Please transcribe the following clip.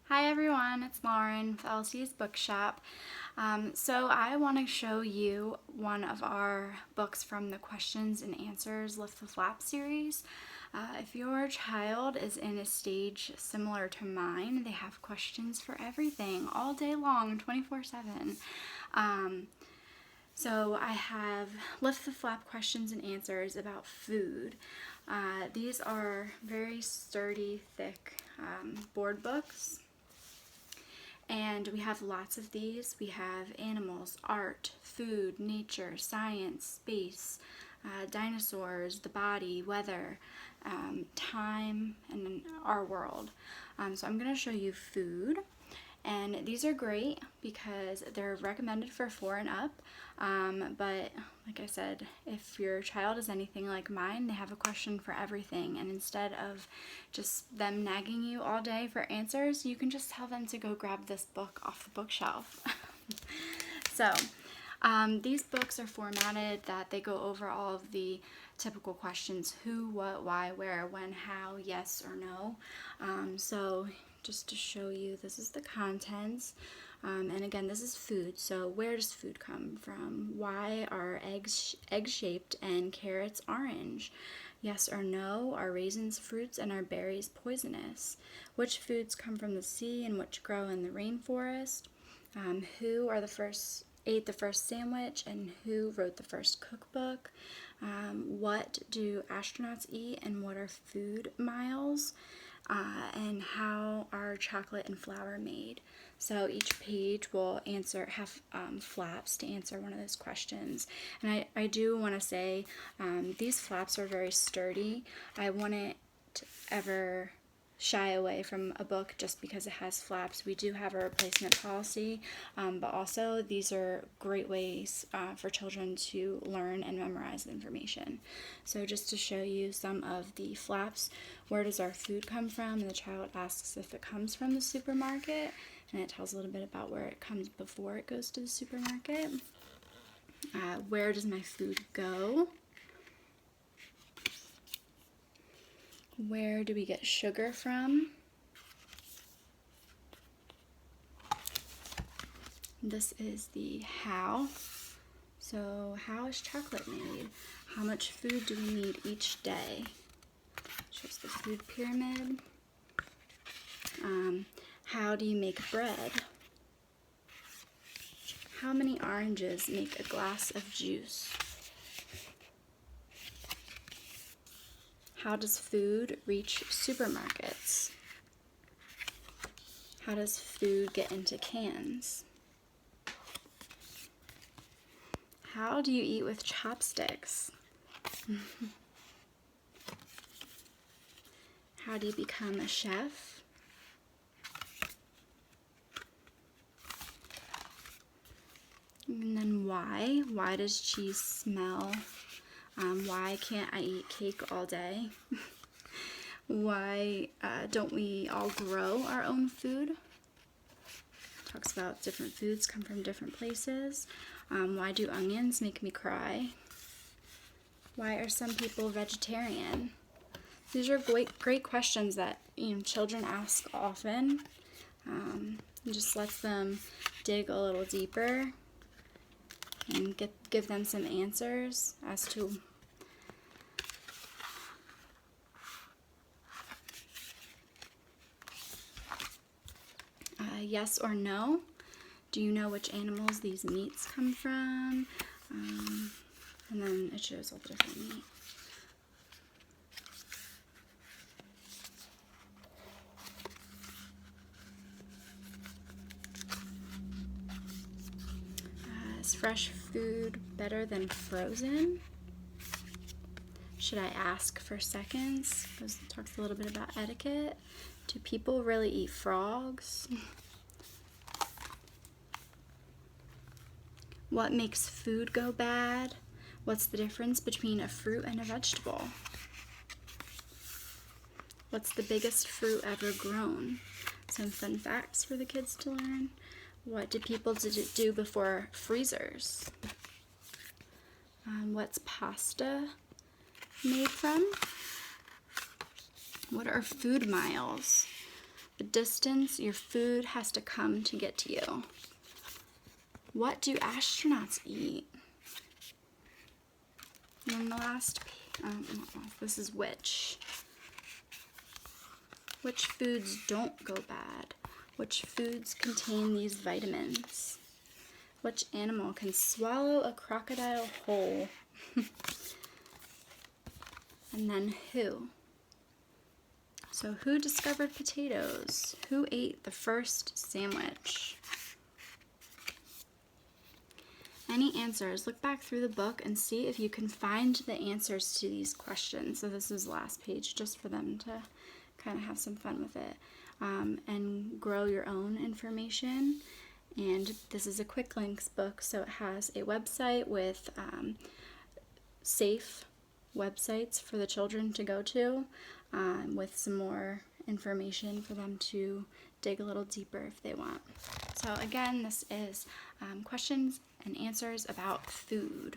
Hi everyone, it's Lauren with LC's Bookshop. So I want to show you one of our books from the Questions and Answers Lift the Flap series. If your child is in a stage similar to mine, they have questions for everything all day long, 24/7. So I have Lift the Flap questions and answers about food. These are very sturdy, thick board books. And we have lots of these. We have animals, art, food, nature, science, space, dinosaurs, the body, weather, time, and our world. So I'm going to show you food. And these are great because they're recommended for 4 and up. But like I said, if your child is anything like mine, they have a question for everything. And instead of just them nagging you all day for answers, you can just tell them to go grab this book off the bookshelf. So these books are formatted that they go over all of the typical questions: who, what, why, where, when, how, yes or no. So just to show you, this is the contents. And again, this is food. So where does food come from? Why are eggs egg-shaped and carrots orange? Yes or no, are raisins fruits and are berries poisonous? Which foods come from the sea and which grow in the rainforest? Who ate the first sandwich and who wrote the first cookbook? What do astronauts eat and what are food miles? And how are chocolate and flour made? So each page will have flaps to answer one of those questions. And I do want to say these flaps are very sturdy. I wouldn't ever shy away from a book just because it has flaps. We do have a replacement policy, but also these are great ways for children to learn and memorize information. So just to show you some of the flaps: where does our food come from? And the child asks if it comes from the supermarket, and it tells a little bit about where it comes before it goes to the supermarket. Where does my food go? Where do we get sugar from? This is the how. So how is chocolate made? How much food do we need each day? Shows the food pyramid. How do you make bread? How many oranges make a glass of juice? How does food reach supermarkets? How does food get into cans? How do you eat with chopsticks? How do you become a chef? And then why? Why does cheese smell? Why can't I eat cake all day? Why don't we all grow our own food? Talks about different foods come from different places. Why do onions make me cry? Why are some people vegetarian? These are great questions that children ask often. It just lets them dig a little deeper and give them some answers as to yes or no. Do you know which animals these meats come from? And then it shows all the different meat. Is fresh food better than frozen? Should I ask for seconds? This talks a little bit about etiquette. Do people really eat frogs? What makes food go bad? What's the difference between a fruit and a vegetable? What's the biggest fruit ever grown? Some fun facts for the kids to learn. What did people do before freezers? What's pasta made from? What are food miles? the distance your food has to come to get to you. What do astronauts eat? And then the last, this is which. Which foods don't go bad? Which foods contain these vitamins? Which animal can swallow a crocodile whole? And then who? So who discovered potatoes? Who ate the first sandwich? Any answers? Look back through the book and see if you can find the answers to these questions. So this is the last page just for them to kind of have some fun with it and grow your own information. And this is a quick links book, so it has a website with safe websites for the children to go to with some more information for them to dig a little deeper if they want. So again, this is questions and answers about food.